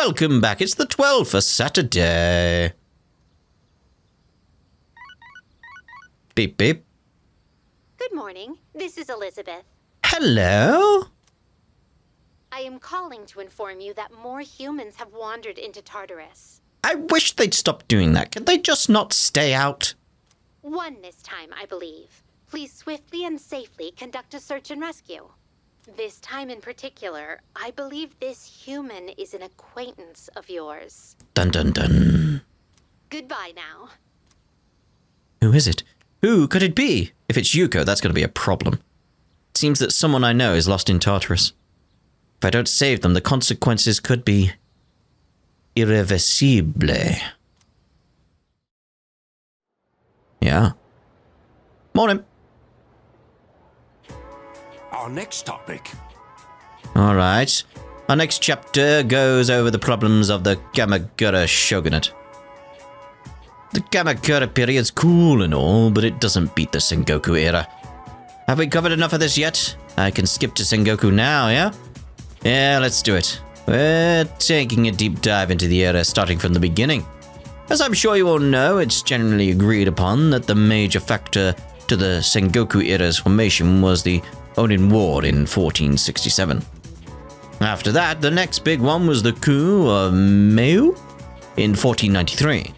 welcome back. It's the 12th for Saturday. Beep, beep. Good morning. This is Elizabeth. Hello? I am calling to inform you that more humans have wandered into Tartarus. I wish they'd stop doing that. Could they just not stay out? One this time, I believe. Please swiftly and safely conduct a search and rescue. This time in particular, I believe this human is an acquaintance of yours. Dun dun dun. Goodbye now. Who is it? Who could it be? If it's Yuko, that's going to be a problem. It seems that someone I know is lost in Tartarus. If I don't save them, the consequences could be irreversible. Yeah. Morning. Our next topic. All right. Our next chapter goes over the problems of the Kamakura shogunate. The Kamakura period's cool and all, but it doesn't beat the Sengoku era. Have we covered enough of this yet? I can skip to Sengoku now, yeah? Yeah, let's do it. We're taking a deep dive into the era starting from the beginning. As I'm sure you all know, it's generally agreed upon that the major factor to the Sengoku era's formation was the Onin War in 1467. After that, the next big one was the coup of Meiju in 1493.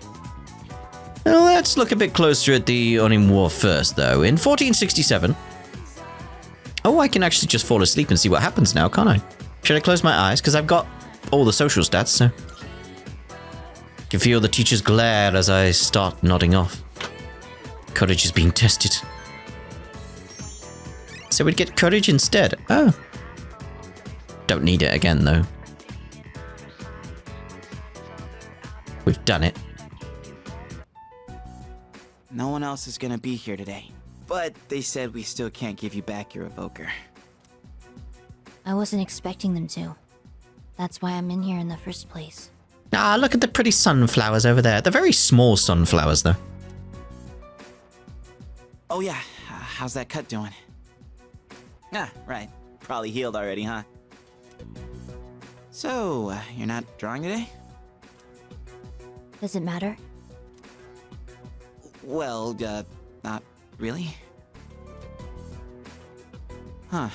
Well, let's look a bit closer at the Onin War first, though. In 1467... Oh, I can actually just fall asleep and see what happens now, can't I? Should I close my eyes? Because I've got all the social stats, so... I can feel the teacher's glare as I start nodding off. Courage is being tested. So we'd get courage instead. Oh. Don't need it again, though. We've done it. No one else is gonna be here today, but they said we still can't give you back your evoker. I wasn't expecting them to. That's why I'm in here in the first place. Ah, look at the pretty sunflowers over there. They're very small sunflowers, though. Oh yeah, how's that cut doing? Ah, right. Probably healed already, huh? So, you're not drawing today? Does it matter? Well, not really. Huh.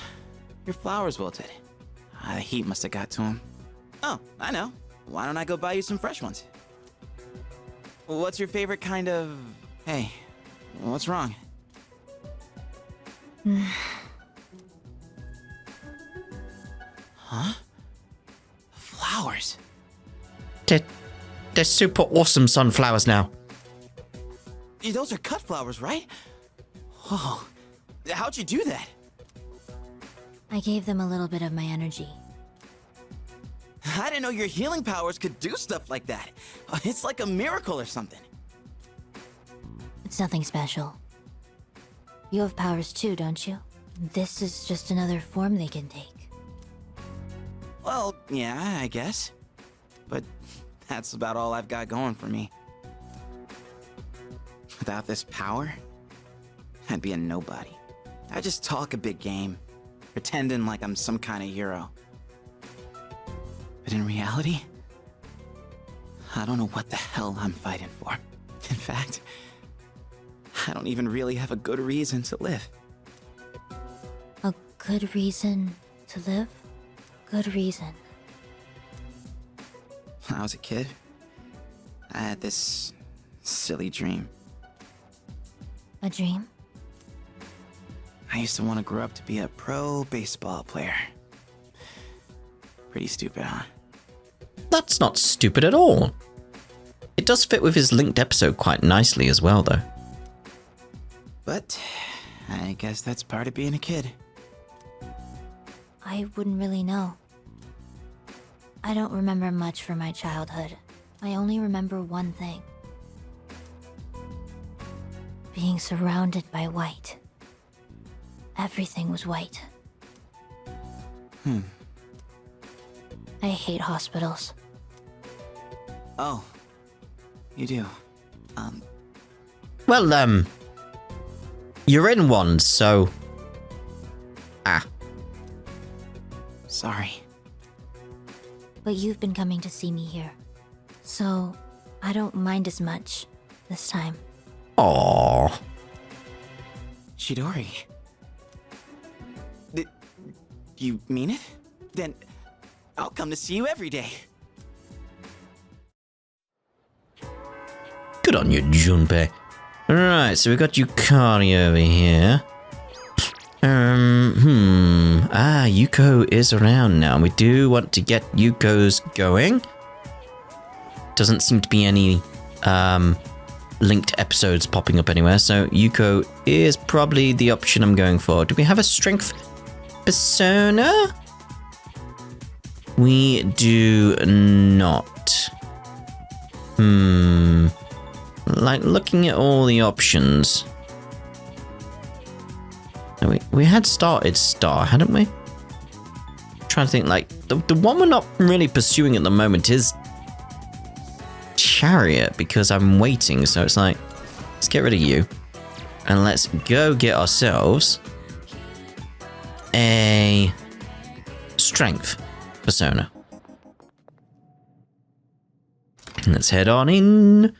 Your flowers wilted. The heat must have got to them. Oh, I know. Why don't I go buy you some fresh ones? What's your favorite kind of... Hey, what's wrong? Huh? Flowers? They're super awesome sunflowers now. Those are cut flowers, right? Whoa. How'd you do that? I gave them a little bit of my energy. I didn't know your healing powers could do stuff like that. It's like a miracle or something. It's nothing special. You have powers too, don't you? This is just another form they can take. Well, yeah, I guess. But that's about all I've got going for me. Without this power, I'd be a nobody. I just talk a big game, pretending like I'm some kind of hero. But in reality, I don't know what the hell I'm fighting for. In fact, I don't even really have a good reason to live. A good reason to live? Good reason. When I was a kid, I had this silly dream. A dream? I used to want to grow up to be a pro baseball player. Pretty stupid, huh? That's not stupid at all. It does fit with his linked episode quite nicely as well, though. But I guess that's part of being a kid. I wouldn't really know. I don't remember much from my childhood. I only remember one thing. Being surrounded by white. Everything was white. I hate hospitals. Oh, you do. Well, you're in one, so... Ah. Sorry. but you've been coming to see me here. So, I don't mind as much this time. Aww. Chidori. You mean it? Then I'll come to see you every day. Good on you, Junpei. Right, so we've got Yukari over here. Yuko is around now. We do want to get Yuko's going. Doesn't seem to be any linked episodes popping up anywhere, so Yuko is probably the option I'm going for. Do we have a strength persona? We do not. Like, looking at all the options. We had started Star, hadn't we? Trying to think, like, the one we're not really pursuing at the moment is Chariot, because I'm waiting, so it's like, let's get rid of you. And let's go get ourselves a strength persona. Let's head on in.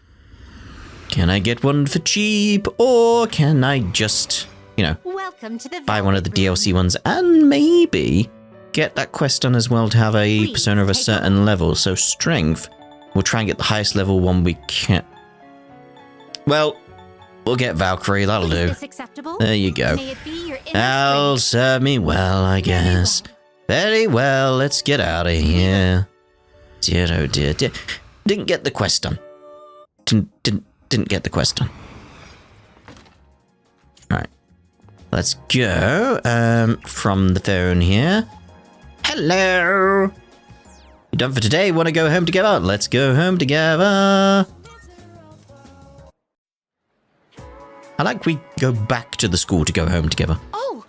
Can I get one for cheap, or can I just, you know, Welcome to the buy one of the Velvet Room. DLC ones and maybe get that quest done as well to have a Please persona of a take certain level. So strength, we'll try and get the highest level one we can. Well, we'll get Valkyrie, that'll Is do. this acceptable? There you go. May it be your inner That'll strength. serve me well, I guess. Very well, let's get out of here. Dear, oh dear, dear. Didn't get the quest done. Didn't get the quest done. Right. Let's go from the phone here. Hello. You done for today? Want to go home together? Let's go home together. I like we go back to the school to go home together. Oh,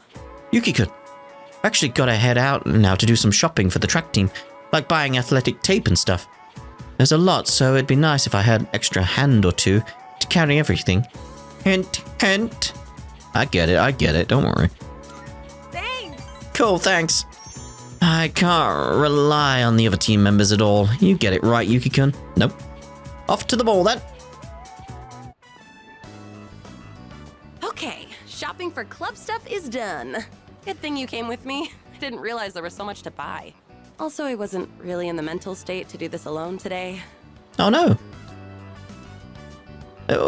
Yuki-kun, I've actually got to head out now to do some shopping for the track team, like buying athletic tape and stuff. There's a lot, so it'd be nice if I had an extra hand or two to carry everything. Hint, hint. I get it, don't worry. thanks. Cool, thanks. I can't rely on the other team members at all. You get it right, Yuki-kun. Nope. Off to the ball then. Okay, shopping for club stuff is done. Good thing you came with me. I didn't realize there was so much to buy. Also, I wasn't really in the mental state to do this alone today. Oh no.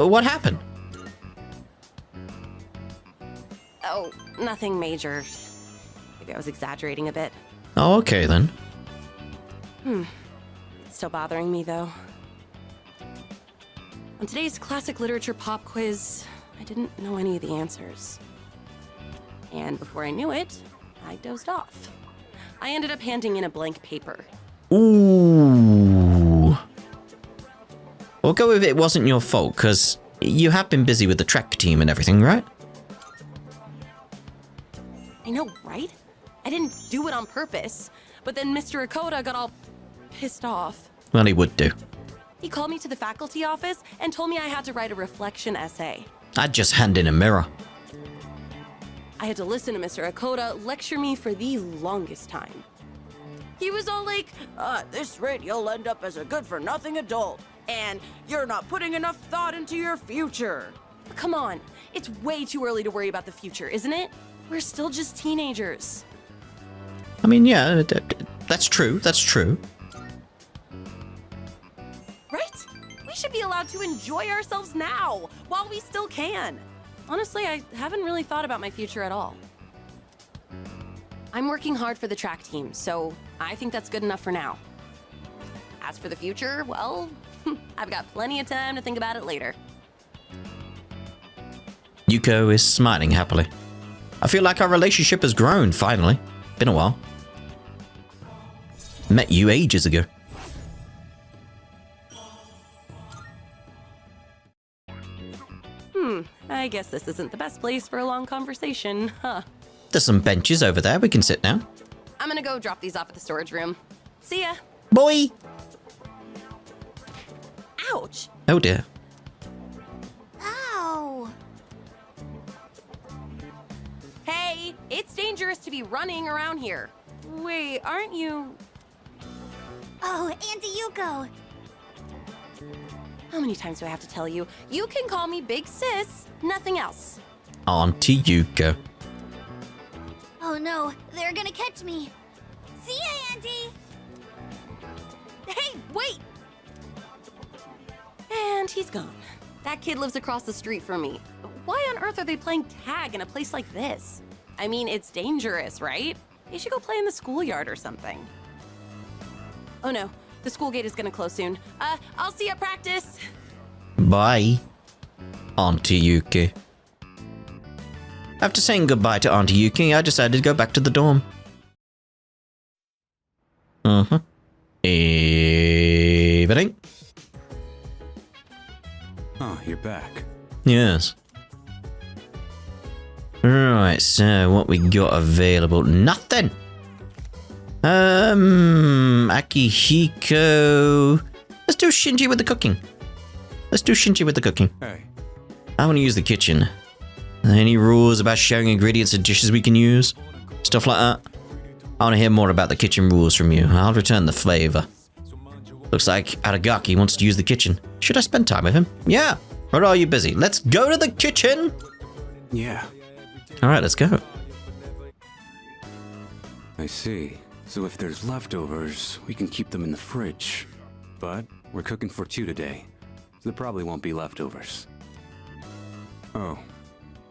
What happened? Oh, nothing major. Maybe I was exaggerating a bit. Oh, okay then. It's still bothering me, though. On today's classic literature pop quiz, I didn't know any of the answers. And before I knew it, I dozed off. I ended up handing in a blank paper. Ooh. We'll go with it wasn't your fault, because you have been busy with the track team and everything, right? I know, right? I didn't do it on purpose. But then Mr. Akoda got all pissed off. Well, he would do. He called me to the faculty office and told me I had to write a reflection essay. I'd just hand in a mirror. I had to listen to Mr. Akoda lecture me for the longest time. He was all like, at this rate, you'll end up as a good-for-nothing adult. And you're not putting enough thought into your future. Come on, it's way too early to worry about the future, isn't it? We're still just teenagers. I mean, yeah, that's true, that's true. Right? We should be allowed to enjoy ourselves now, while we still can. Honestly, I haven't really thought about my future at all. I'm working hard for the track team, so I think that's good enough for now. As for the future, well, I've got plenty of time to think about it later. Yuko is smiling happily. I feel like our relationship has grown, finally. Been a while. Met you ages ago. I guess this isn't the best place for a long conversation, huh? There's some benches over there. We can sit down. I'm gonna go drop these off at the storage room. See ya. Boy! Ouch! Oh dear. Ow! Hey, it's dangerous to be running around here. Wait, aren't you... Oh, Auntie Yuko. How many times do I have to tell you? You can call me Big Sis, nothing else. Auntie Yuko. Oh no, they're gonna catch me. See ya, Auntie. Hey, wait! And he's gone. That kid lives across the street from me. Why on earth are they playing tag in a place like this? I mean, it's dangerous, right? They should go play in the schoolyard or something. Oh no, the school gate is gonna close soon. I'll see you at practice. Bye, Auntie Yuki. After saying goodbye to Auntie Yuki, I decided to go back to the dorm. Evening. Oh, you're back. Yes. Right, so what we got available? Nothing. Akihiko. Let's do Shinji with the cooking. Hey, I want to use the kitchen. Any rules about sharing ingredients and dishes we can use? Stuff like that? I want to hear more about the kitchen rules from you. I'll return the favor. Looks like Aragaki wants to use the kitchen. Should I spend time with him? Yeah. Or are you busy? Let's go to the kitchen. yeah, Alright, let's go. I see. So if there's leftovers, we can keep them in the fridge. But we're cooking for 2 today, so there probably won't be leftovers. Oh,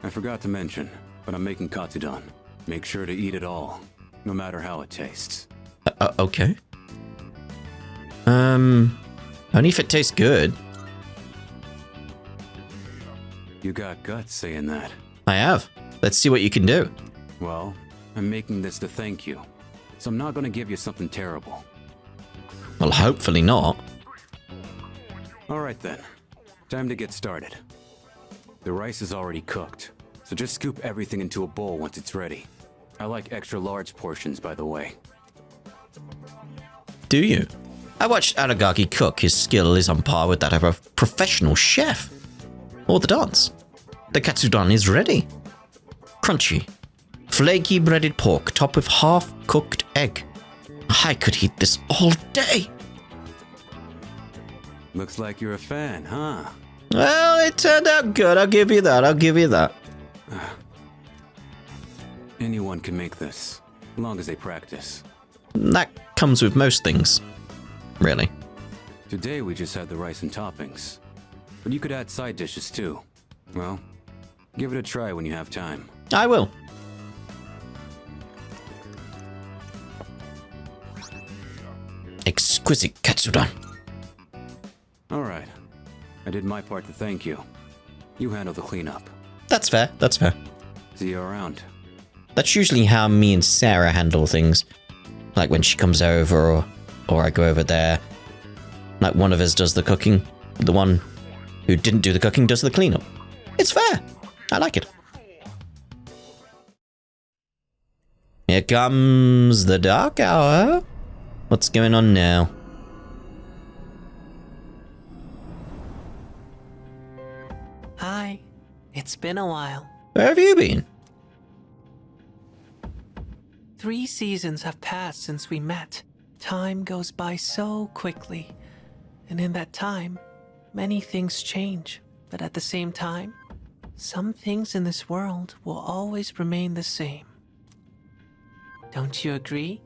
I forgot to mention, but I'm making katsudon. Make sure to eat it all, no matter how it tastes. Okay. Only if it tastes good. You got guts saying that. I have. Let's see what you can do. Well, I'm making this to thank you, so I'm not gonna give you something terrible. Well, hopefully not. Alright then, time to get started. The rice is already cooked, so just scoop everything into a bowl once it's ready. I like extra large portions, by the way. Do you? I watched Aragaki cook. His skill is on par with that of a professional chef. Or the dance. The katsudon is ready. Crunchy, flaky breaded pork topped with half-cooked egg. I could eat this all day. Looks like you're a fan, huh? Well, it turned out good. I'll give you that. Anyone can make this, as long as they practice. That comes with most things. Really. Today we just had the rice and toppings, but you could add side dishes too. Well, give it a try when you have time. I will. Exquisite katsudon. Alright, I did my part to thank you. You handle the cleanup. That's fair. See you around. That's usually how me and Sarah handle things. Like when she comes over or I go over there. Like one of us does the cooking. The one who didn't do the cooking does the cleanup. It's fair. I like it. Here comes the dark hour. What's going on now? Hi. It's been a while. Where have you been? 3 seasons have passed since we met. Time goes by so quickly. And in that time, many things change. But at the same time, some things in this world will always remain the same. Don't you agree?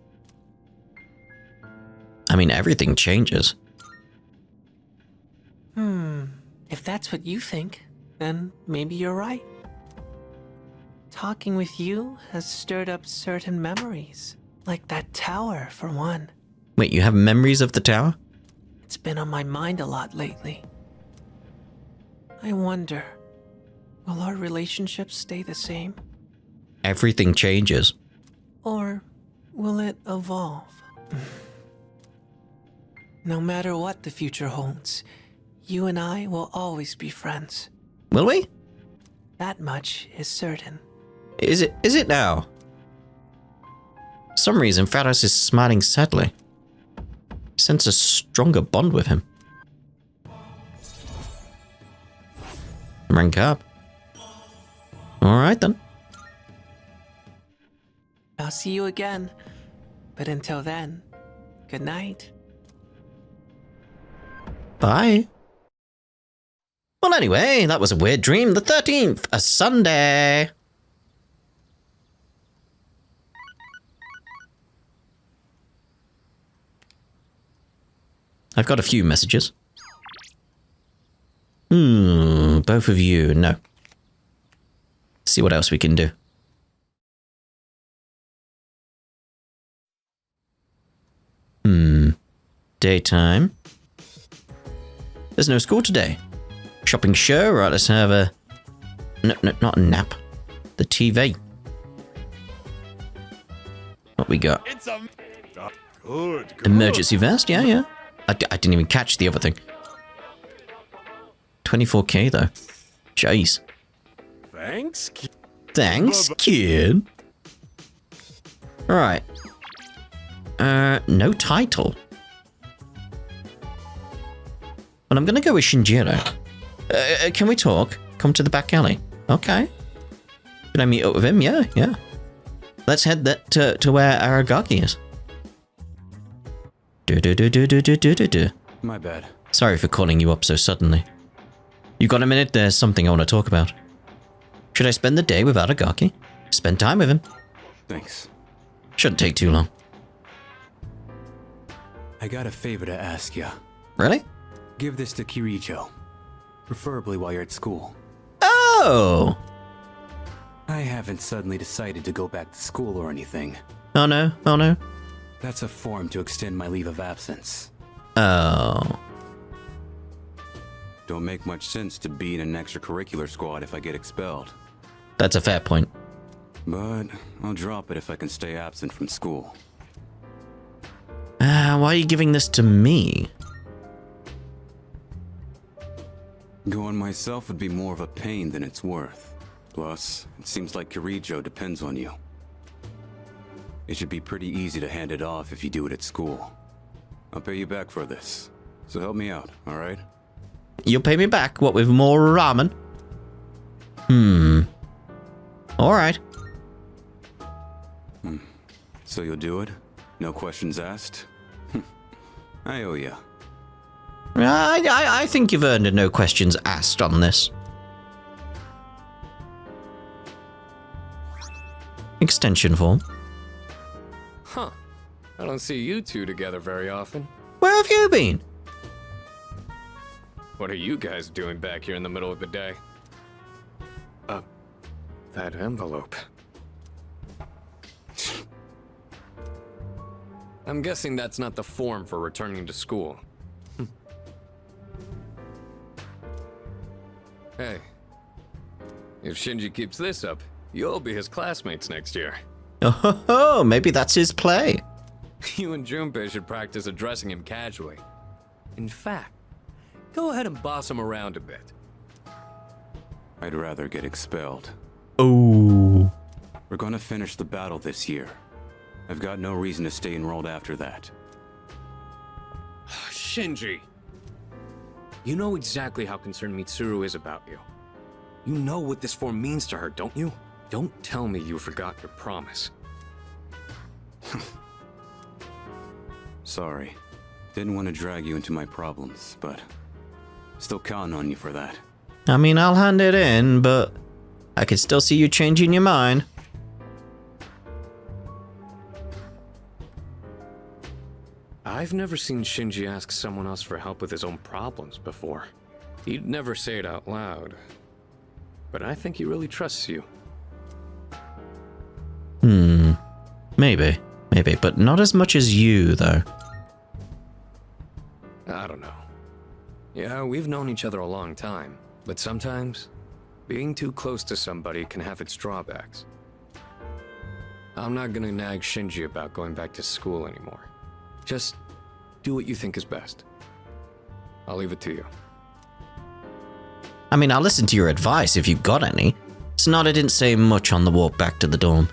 I mean, everything changes. If that's what you think, then maybe you're right. Talking with you has stirred up certain memories, like that tower, for one. Wait, you have memories of the tower? It's been on my mind a lot lately. I wonder, will our relationship stay the same? Everything changes. Or will it evolve? No matter what the future holds, you and I will always be friends. Will we? That much is certain. Is it now? For some reason, Pharos is smiling sadly. I sense a stronger bond with him. Rank up. Alright then. I'll see you again. But until then, good night. Bye. Well, anyway, that was a weird dream. The 13th, a Sunday. I've got a few messages. Both of you, no. See what else we can do. Daytime. There's no school today. Shopping show? Right, let's have a... No, not a nap. The TV. What we got? It's a good. Emergency vest? Yeah. I didn't even catch the other thing. 24k though. Jeez. Thanks. Thanks, kid. Right. No title. Well, I'm gonna go with Shinjiro. Can we talk? Come to the back alley. Okay. Can I meet up with him? Yeah. Let's head to where Aragaki is. Do. My bad. Sorry for calling you up so suddenly. You got a minute? There's something I want to talk about. Should I spend the day with Aragaki? Spend time with him. Thanks. Shouldn't take too long. I got a favor to ask ya. Really? Give this to Kirijo. Preferably while you're at school. Oh! I haven't suddenly decided to go back to school or anything. Oh no. That's a form to extend my leave of absence. Oh. Don't make much sense to be in an extracurricular squad if I get expelled. That's a fair point. But I'll drop it if I can stay absent from school. Why are you giving this to me? Going myself would be more of a pain than it's worth. Plus, it seems like Kirijo depends on you. It should be pretty easy to hand it off if you do it at school. I'll pay you back for this. So help me out, alright? You'll pay me back? What, with more ramen? Alright. So you'll do it? No questions asked? I owe ya. I think you've earned a no questions asked on this. Extension form. Huh. I don't see you two together very often. Where have you been? What are you guys doing back here in the middle of the day? That envelope. I'm guessing that's not the form for returning to school. Hey. If Shinji keeps this up, you'll be his classmates next year. Oh, maybe that's his play. You and Junpei should practice addressing him casually. In fact, go ahead and boss him around a bit. I'd rather get expelled. Oh. We're gonna finish the battle this year. I've got no reason to stay enrolled after that. Shinji! You know exactly how concerned Mitsuru is about you. You know what this form means to her, don't you? Don't tell me you forgot your promise. Sorry. Didn't want to drag you into my problems, but still counting on you for that. I mean, I'll hand it in, but I could still see you changing your mind. I've never seen Shinji ask someone else for help with his own problems before. He'd never say it out loud. But I think he really trusts you. Maybe, but not as much as you, though. I don't know. Yeah, we've known each other a long time, but sometimes being too close to somebody can have its drawbacks. I'm not gonna nag Shinji about going back to school anymore. Just do what you think is best. I'll leave it to you. I mean, I'll listen to your advice if you've got any. Sonata didn't say much on the walk back to the dorm.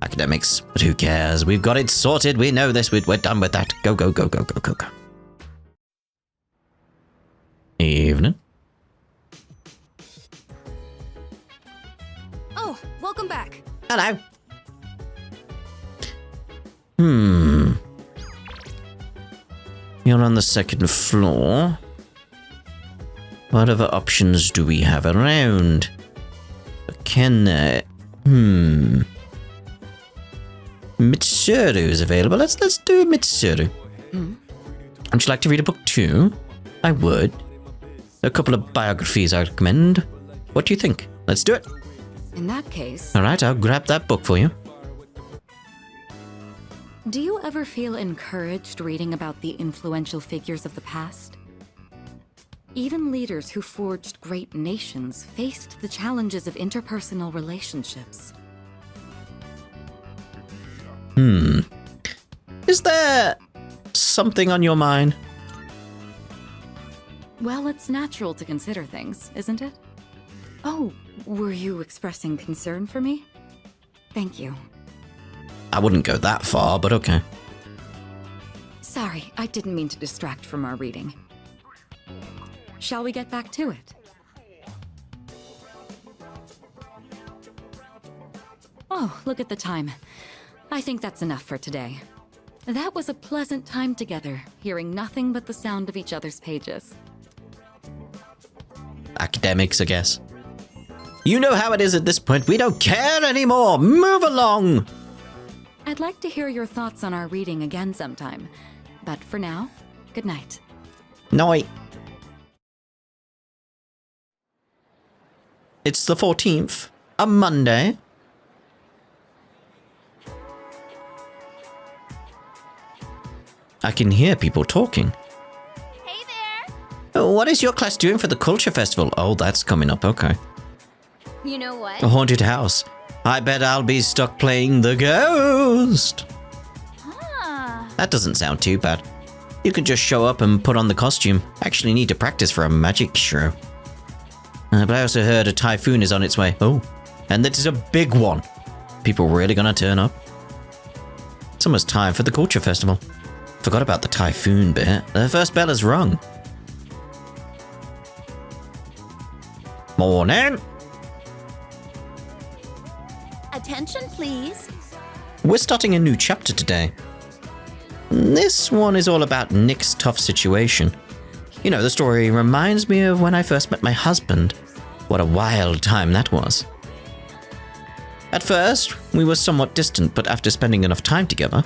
Academics, but who cares? We've got it sorted. We know this. We're done with that. Go. Evening. Oh, welcome back. Hello. You're on the second floor. What other options do we have around? Mitsuru is available. Let's do Mitsuru. Would you like to read a book too? I would. A couple of biographies I recommend. What do you think? Let's do it. In that case... Alright, I'll grab that book for you. Do you ever feel encouraged reading about the influential figures of the past? Even leaders who forged great nations faced the challenges of interpersonal relationships. Is there something on your mind? Well, it's natural to consider things, isn't it? Oh, were you expressing concern for me? Thank you. I wouldn't go that far, but okay. Sorry, I didn't mean to distract from our reading. Shall we get back to it? Oh, look at the time. I think that's enough for today. That was a pleasant time together, hearing nothing but the sound of each other's pages. Academics, I guess. You know how it is at this point. We don't care anymore. Move along. I'd like to hear your thoughts on our reading again sometime. But for now, good night. Night. It's the 14th, a Monday. I can hear people talking. Hey there! What is your class doing for the culture festival? Oh, that's coming up, okay. You know what? A haunted house. I bet I'll be stuck playing the ghost. That doesn't sound too bad. You can just show up and put on the costume. Actually need to practice for a magic show. But I also heard a typhoon is on its way. Oh, and that is a big one. People really gonna turn up? It's almost time for the culture festival. Forgot about the typhoon bit. The first bell is rung. Morning. Attention, please. We're starting a new chapter today. This one is all about Nick's tough situation. You know, the story reminds me of when I first met my husband. What a wild time that was. At first, we were somewhat distant, but after spending enough time together,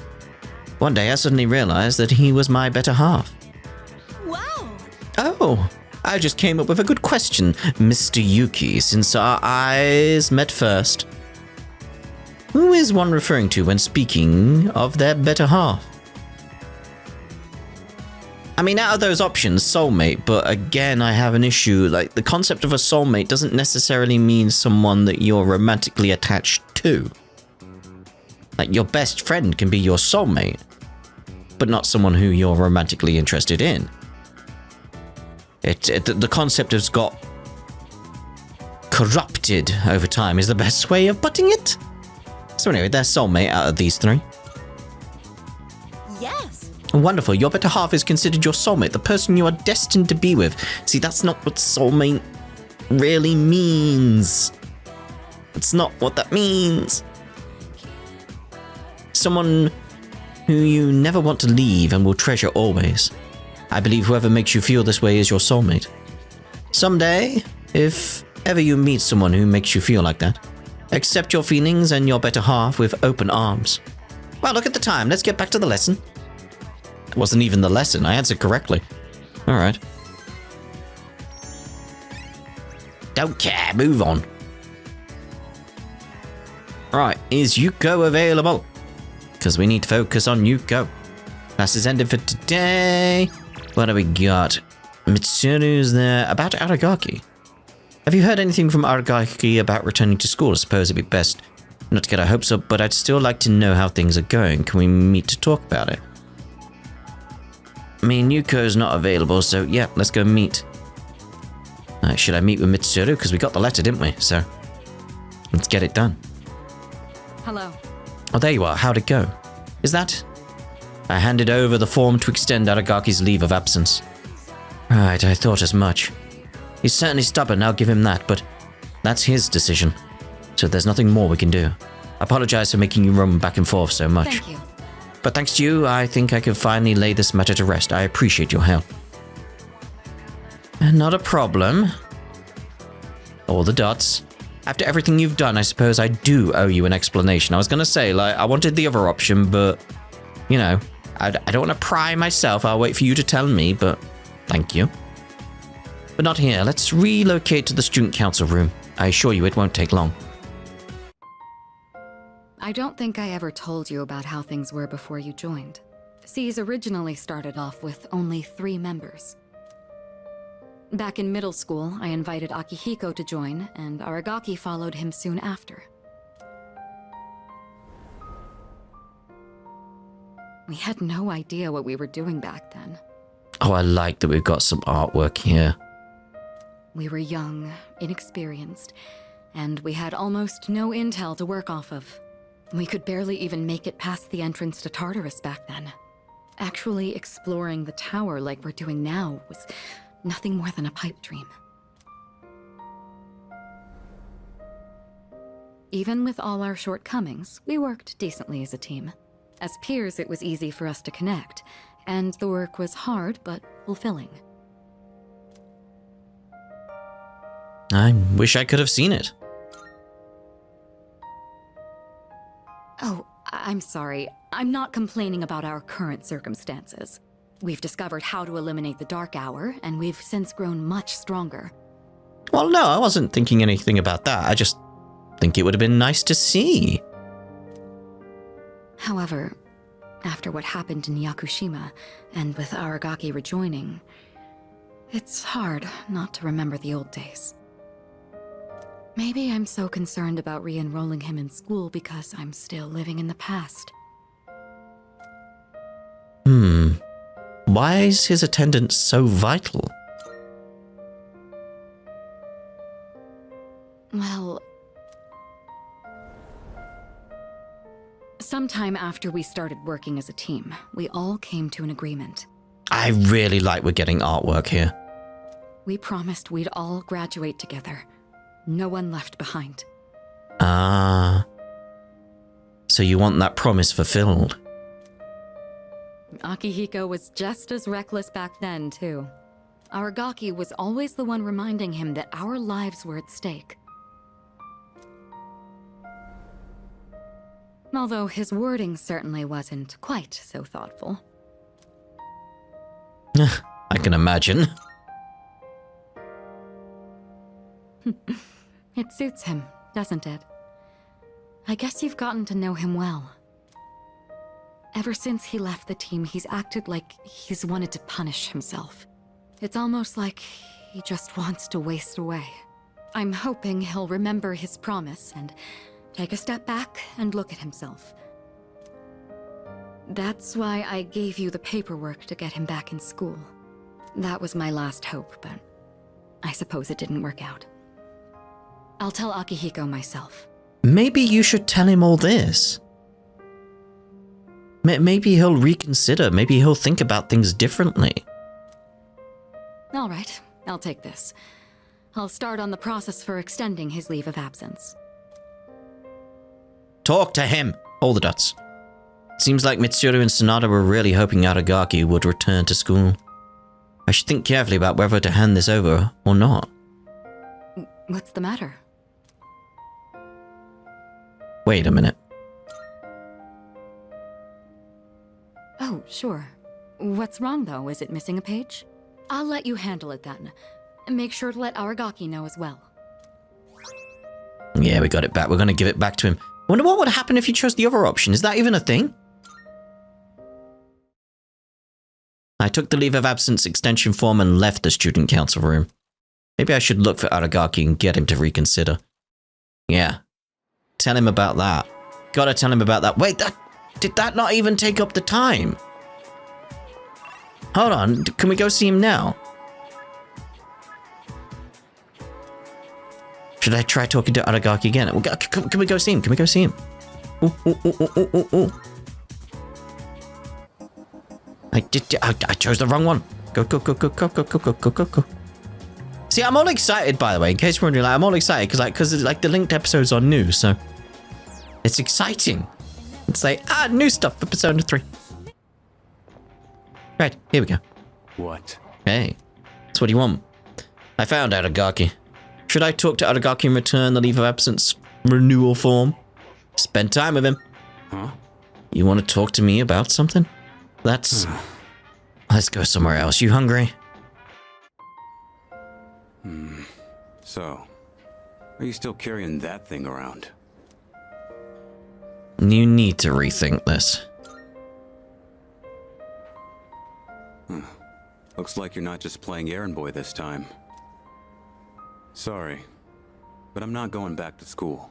one day I suddenly realized that he was my better half. Wow! Oh, I just came up with a good question, Mr. Yuki, since our eyes met first. Who is one referring to when speaking of their better half? I mean, out of those options, soulmate, but again, I have an issue. Like, the concept of a soulmate doesn't necessarily mean someone that you're romantically attached to. Like, your best friend can be your soulmate, but not someone who you're romantically interested in. The concept has got corrupted over time, is the best way of putting it. So anyway, they're soulmate out of these three. Yes! Wonderful. Your better half is considered your soulmate, the person you are destined to be with. See, that's not what soulmate really means. That's not what that means. Someone who you never want to leave and will treasure always. I believe whoever makes you feel this way is your soulmate. Someday, if ever you meet someone who makes you feel like that, accept your feelings and your better half with open arms. Well, look at the time. Let's get back to the lesson. It wasn't even the lesson. I answered correctly. All right. Don't care. Move on. Right. Is Yuko available? Because we need to focus on Yuko. Class is ended for today. What do we got? Mitsuru's there. About Aragaki. Have you heard anything from Aragaki about returning to school? I suppose it'd be best not to get our hopes up, but I'd still like to know how things are going. Can we meet to talk about it? I mean, Yuko's not available, so yeah, let's go meet. Should I meet with Mitsuru? Because we got the letter, didn't we? So, let's get it done. Hello. Oh, there you are. How'd it go? Is that... I handed over the form to extend Aragaki's leave of absence. Right, I thought as much. He's certainly stubborn, I'll give him that, but that's his decision. So there's nothing more we can do. I apologize for making you roam back and forth so much. Thank you. But thanks to you, I think I can finally lay this matter to rest. I appreciate your help. Not a problem. All the dots. After everything you've done, I suppose I do owe you an explanation. I was gonna say, like, I wanted the other option, but, you know, I don't want to pry myself. I'll wait for you to tell me, but thank you. But not here. Let's relocate to the student council room. I assure you it won't take long. I don't think I ever told you about how things were before you joined. C's originally started off with only 3 members. Back in middle school, I invited Akihiko to join, and Aragaki followed him soon after. We had no idea what we were doing back then. Oh, I like that we've got some artwork here. We were young, inexperienced, and we had almost no intel to work off of. We could barely even make it past the entrance to Tartarus back then. Actually exploring the tower like we're doing now was nothing more than a pipe dream. Even with all our shortcomings, we worked decently as a team. As peers, it was easy for us to connect, and the work was hard but fulfilling. I wish I could have seen it. Oh, I'm sorry. I'm not complaining about our current circumstances. We've discovered how to eliminate the Dark Hour, and we've since grown much stronger. Well, no, I wasn't thinking anything about that. I just think it would have been nice to see. However, after what happened in Yakushima, and with Aragaki rejoining, it's hard not to remember the old days. Maybe I'm so concerned about re-enrolling him in school because I'm still living in the past. Why is his attendance so vital? Well, sometime after we started working as a team, we all came to an agreement. I really like we're getting artwork here. We promised we'd all graduate together. No one left behind. Ah. So you want that promise fulfilled? Akihiko was just as reckless back then, too. Aragaki was always the one reminding him that our lives were at stake. Although his wording certainly wasn't quite so thoughtful. I can imagine. It suits him, doesn't it? I guess you've gotten to know him well. Ever since he left the team, he's acted like he's wanted to punish himself. It's almost like he just wants to waste away. I'm hoping he'll remember his promise and take a step back and look at himself. That's why I gave you the paperwork to get him back in school. That was my last hope, but I suppose it didn't work out. I'll tell Akihiko myself. Maybe you should tell him all this. Maybe he'll reconsider. Maybe he'll think about things differently. All right, I'll take this. I'll start on the process for extending his leave of absence. Talk to him. All the dots. Seems like Mitsuru and Sonata were really hoping Aragaki would return to school. I should think carefully about whether to hand this over or not. What's the matter? Wait a minute. Oh, sure. What's wrong, though? Is it missing a page? I'll let you handle it then. Make sure to let Aragaki know as well. Yeah, we got it back. We're going to give it back to him. Wonder what would happen if you chose the other option. Is that even a thing? I took the leave of absence extension form and left the student council room. Maybe I should look for Aragaki and get him to reconsider. Yeah. Tell him about that. Gotta tell him about that. Wait, did that not even take up the time? Hold on, can we go see him now? Should I try talking to Aragaki again? Can we go see him? Can we go see him? Ooh, ooh, ooh, ooh, ooh, ooh, ooh. I chose the wrong one. Go. See, I'm all excited, by the way, in case you're wondering, I'm all excited because the linked episodes are new, so it's exciting. It's like, new stuff for Persona 3. Right, here we go. What? Hey, that's what you want. I found Aragaki. Should I talk to Aragaki and return the leave of absence renewal form? Spend time with him. Huh? You want to talk to me about something? Let's go somewhere else. You hungry? So, are you still carrying that thing around? You need to rethink this. Looks like you're not just playing errand boy this time. Sorry, but I'm not going back to school.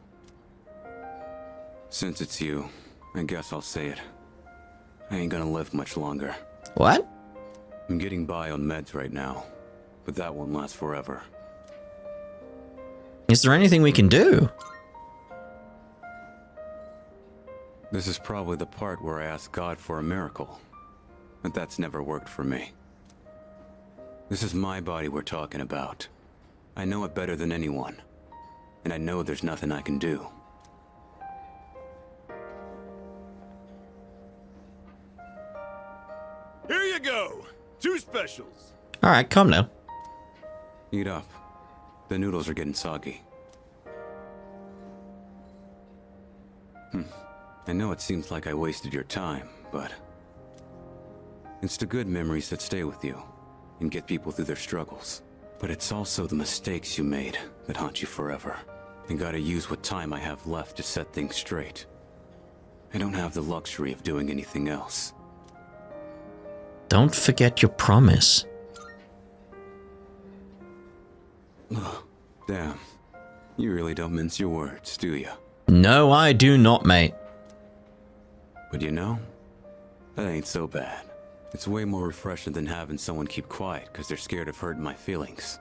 Since it's you, I guess I'll say it. I ain't gonna live much longer. What? I'm getting by on meds right now, but that won't last forever. Is there anything we can do? This is probably the part where I ask God for a miracle, but that's never worked for me. This is my body we're talking about. I know it better than anyone, and I know there's nothing I can do. Here you go. 2 specials. All right, calm down. Eat up. The noodles are getting soggy. I know it seems like I wasted your time, but it's the good memories that stay with you and get people through their struggles. But it's also the mistakes you made that haunt you forever. And gotta use what time I have left to set things straight. I don't have the luxury of doing anything else. Don't forget your promise. Damn. You really don't mince your words, do you? No, I do not, mate. But you know, that ain't so bad. It's way more refreshing than having someone keep quiet because they're scared of hurting my feelings.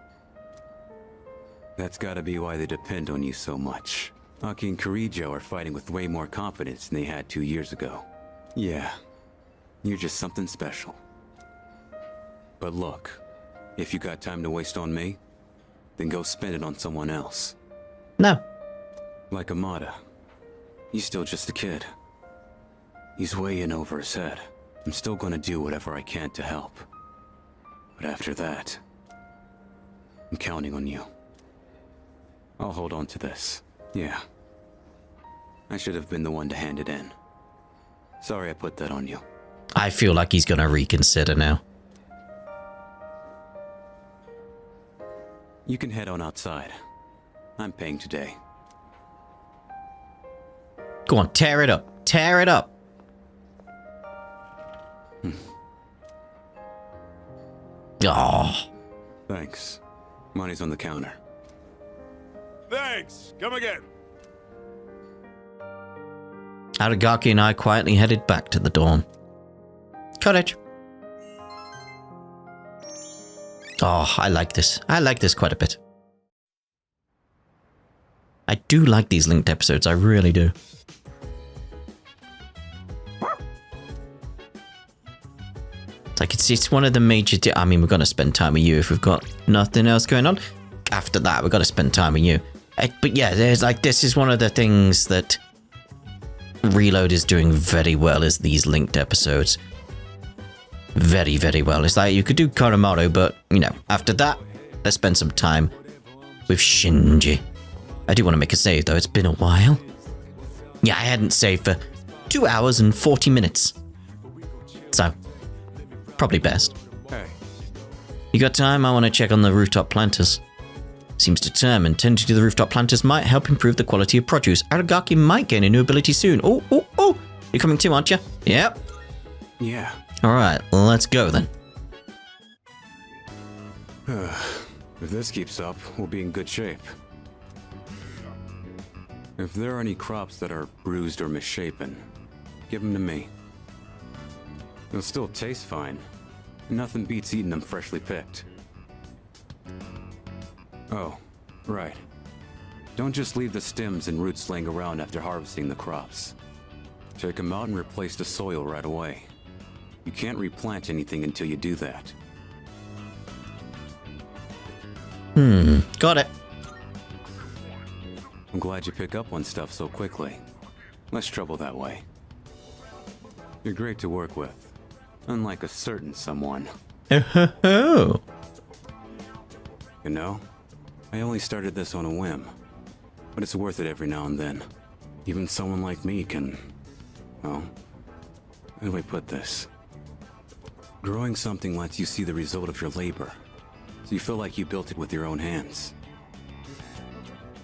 That's gotta be why they depend on you so much. Aki and Kirijo are fighting with way more confidence than they had 2 years ago. Yeah, you're just something special. But look, if you got time to waste on me, then go spend it on someone else. No. Like Amada. He's still just a kid. He's way in over his head. I'm still gonna do whatever I can to help. But after that, I'm counting on you. I'll hold on to this. Yeah. I should have been the one to hand it in. Sorry I put that on you. I feel like he's gonna reconsider now. You can head on outside. I'm paying today. Go on, tear it up. Tear it up. Oh. Thanks. Money's on the counter. Thanks. Come again. Aragaki and I quietly headed back to the dorm. Cottage. Oh, I like this. I like this quite a bit. I do like these linked episodes, I really do. Like, it's one of the major... I mean, we're going to spend time with you if we've got nothing else going on. After that, we've got to spend time with you. But yeah, there's like, this is one of the things that Reload is doing very well, is these linked episodes. Very, very well. It's like, you could do Koromaru, but, you know, after that, let's spend some time with Shinji. I do want to make a save, though. It's been a while. Yeah, I hadn't saved for 2 hours and 40 minutes. So, probably best. Hey. You got time? I want to check on the rooftop planters. Seems determined. Tending to the rooftop planters might help improve the quality of produce. Aragaki might gain a new ability soon. Oh, oh, oh! You're coming too, aren't you? Yep. Yeah. Alright, let's go then. If this keeps up, we'll be in good shape. If there are any crops that are bruised or misshapen, give them to me. They'll still taste fine. Nothing beats eating them freshly picked. Oh, right. Don't just leave the stems and roots laying around after harvesting the crops. Take them out and replace the soil right away. You can't replant anything until you do that. Got it. I'm glad you pick up on stuff so quickly. Less trouble that way. You're great to work with. Unlike a certain someone. Oh. And no, I only started this on a whim. But it's worth it every now and then. Even someone like me can... well, how do I put this? Growing something lets you see the result of your labor. So you feel like you built it with your own hands.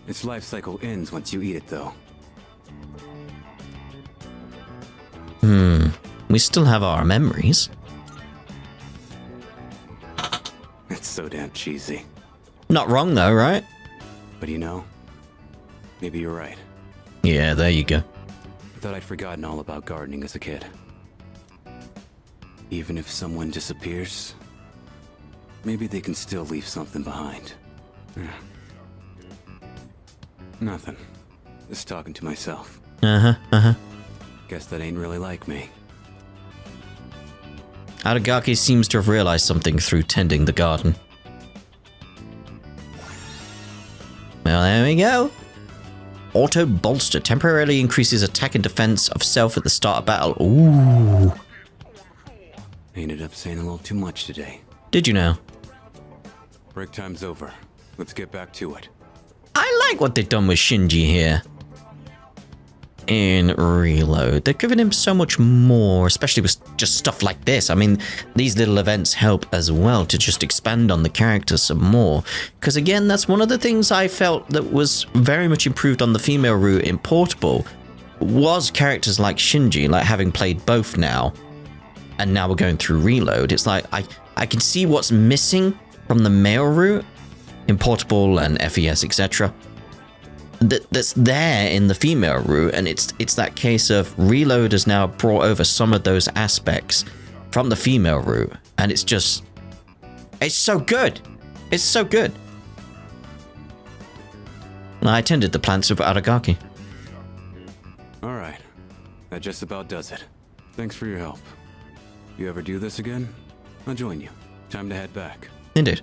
Its life cycle ends once you eat it, though. We still have our memories. It's so damn cheesy. Not wrong though, right? But you know, maybe you're right. Yeah, there you go. I thought I'd forgotten all about gardening as a kid. Even if someone disappears, maybe they can still leave something behind. Nothing. Just talking to myself. Guess that ain't really like me. Aragaki seems to have realized something through tending the garden. Well, there we go. Auto bolster temporarily increases attack and defense of self at the start of battle. Ooh. I ended up saying a little too much today. Did you know? Break time's over. Let's get back to it. I like what they've done with Shinji here. In Reload, they're giving him so much more, especially with just stuff like this. I mean, these little events help as well to just expand on the character some more. Because again, that's one of the things I felt that was very much improved on the female route in Portable, was characters like Shinji, like having played both now, and now we're going through Reload. It's like, I can see what's missing from the male route in Portable and FES, etc. That's there in the female route, and it's that case of Reload has now brought over some of those aspects from the female route, and it's so good. It's so good. I tended the plants of Aragaki. Alright, that just about does it. Thanks for your help. You ever do this again? I'll join you. Time to head back. Indeed.